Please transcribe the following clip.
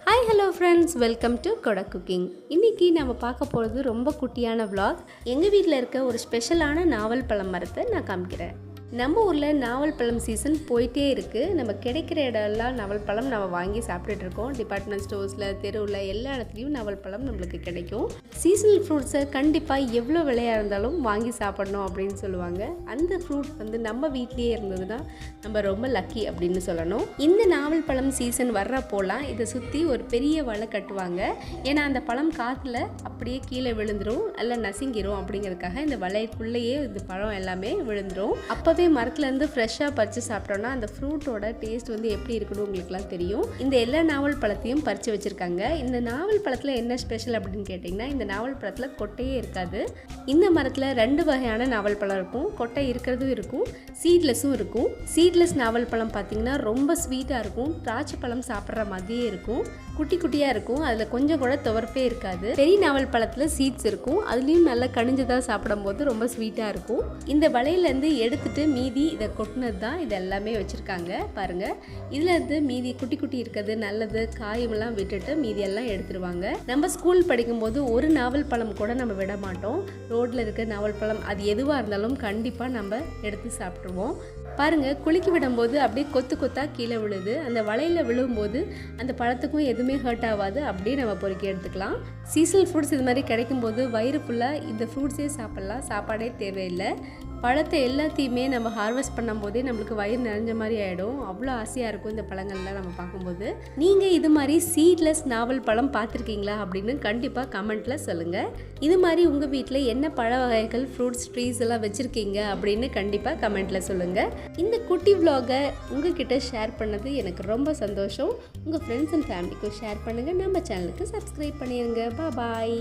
Hi hello friends, welcome to Kodak cooking. இன்றைக்கி நம்ம பார்க்க போகிறது ரொம்ப குட்டியான vlog. எங்கள் வீட்டில் இருக்க ஒரு ஸ்பெஷலான நாவல் பழம் மரத்தை நான் காமிக்கிறேன். நம்ம ஊரில் நாவல் பழம் சீசன் போயிட்டே இருக்குது. நம்ம கிடைக்கிற இடம்லாம் நாவல் பழம் நம்ம வாங்கி சாப்பிட்டுட்ருக்கோம். டிபார்ட்மெண்ட் ஸ்டோர்ஸில், தெருவில் எல்லா இடத்துலையும் நாவல் பழம் நம்மளுக்கு கிடைக்கும். சீசனல் ஃப்ரூட்ஸை கண்டிப்பாக எவ்வளோ விலையாக இருந்தாலும் வாங்கி சாப்பிடணும் அப்படின்னு சொல்லுவாங்க. அந்த ஃப்ரூட் நம்ம வீட்லேயே இருந்ததுன்னா நம்ம ரொம்ப லக்கி அப்படின்னு சொல்லணும். இந்த நாவல் பழம் சீசன் வர்றப்போலாம் இதை சுற்றி ஒரு பெரிய வலை கட்டுவாங்க. ஏன்னா அந்த பழம் காற்றுல அப்படியே கீழே விழுந்துடும், நல்லா நசுங்கிரும். அப்படிங்கிறதுக்காக இந்த வலைக்குள்ளேயே இந்த பழம் எல்லாமே விழுந்துடும். அப்போவே மரத்துலேருந்து ஃப்ரெஷ்ஷாக பறித்து சாப்பிட்டோன்னா அந்த ஃப்ரூட்டோட டேஸ்ட் எப்படி இருக்கணும் உங்களுக்குலாம் தெரியும். இந்த எல்லா நாவல் பழத்தையும் பறித்து வச்சுருக்காங்க. இந்த நாவல் பழத்தில் என்ன ஸ்பெஷல் அப்படின்னு கேட்டிங்கன்னா, இந்த நாவல் பழத்தில் கொட்டையே இருக்காது. இந்த மரத்தில் 2 வகையான நாவல் பழம் இருக்கும். கொட்டை இருக்கிறதும் இருக்கும், சீட்லெஸ்ஸும் இருக்கும். சீட்லெஸ் நாவல் பழம் பார்த்திங்கன்னா ரொம்ப ஸ்வீட்டாக இருக்கும். திராட்சை பழம் சாப்பிட்ற மாதிரியே இருக்கும். குட்டி குட்டியாக இருக்கும், அதில் கொஞ்சம் கூட துவர்ப்பே இருக்காது. பெரிய நாவல் பழத்தில் சீட்ஸ் இருக்கும், அதுலேயும் நல்லா கனிஞ்சதாக சாப்பிடும்போது ரொம்ப ஸ்வீட்டாக இருக்கும். இந்த வலையிலேருந்து எடுத்துட்டு மீதி இதை கொட்டினது தான் இது எல்லாமே வச்சுருக்காங்க பாருங்கள். இதில் இருந்து மீதி குட்டி குட்டி இருக்கிறது நல்லது காயமெல்லாம் விட்டுட்டு மீதி எல்லாம் எடுத்துருவாங்க. நம்ம ஸ்கூல் படிக்கும்போது ஒரு நாவல் பழம் கூட நம்ம விட மாட்டோம். ரோட்டில் இருக்க நாவல் பழம் அது எதுவாக இருந்தாலும் கண்டிப்பாக நம்ம எடுத்து சாப்பிட்ருவோம். பாருங்கள், குலுக்கி விடும்போது அப்படியே கொத்து கொத்தாக கீழே விழுது. அந்த வலையில் விழும்போது அந்த பழத்துக்கும் எதுவுமே ஹர்ட் ஆகாது. அப்படியே நம்ம பொறுக்கி எடுத்துக்கலாம். சீசனல் ஃப்ரூட்ஸ் இது மாதிரி கிடைக்கும்போது வயிறு ஃபுல்லாக இந்த ஃப்ரூட்ஸே சாப்பிட்லாம், சாப்பாடே தேவையில்லை. பழத்தை எல்லாத்தையுமே நம்ம ஹார்வெஸ்ட் பண்ணும்போதே நம்மளுக்கு வயிறு நிறைஞ்ச மாதிரி ஆகிடும். அவ்வளோ ஆசையாக இருக்கும் இந்த பழங்கள்லாம் நம்ம பார்க்கும்போது. நீங்கள் இது மாதிரி சீட்லெஸ் நாவல் பழம் பார்த்துருக்கீங்களா அப்படின்னு கண்டிப்பாக கமெண்ட்டில் சொல்லுங்கள். இது மாதிரி உங்கள் வீட்டில் என்ன பழ வகைகள், ஃப்ரூட்ஸ், ட்ரீஸ் எல்லாம் வச்சுருக்கீங்க அப்படின்னு கண்டிப்பாக கமெண்ட்டில் சொல்லுங்கள். இந்த குட்டி vlog-ஐ உங்ககிட்ட ஷேர் பண்ணது எனக்கு ரொம்ப சந்தோஷம். உங்கள் ஃப்ரெண்ட்ஸ் அண்ட் ஃபேமிலிக்கும் ஷேர் பண்ணுங்கள். நம்ம சேனலுக்கு சப்ஸ்கிரைப் பண்ணிடுங்க. பாய்.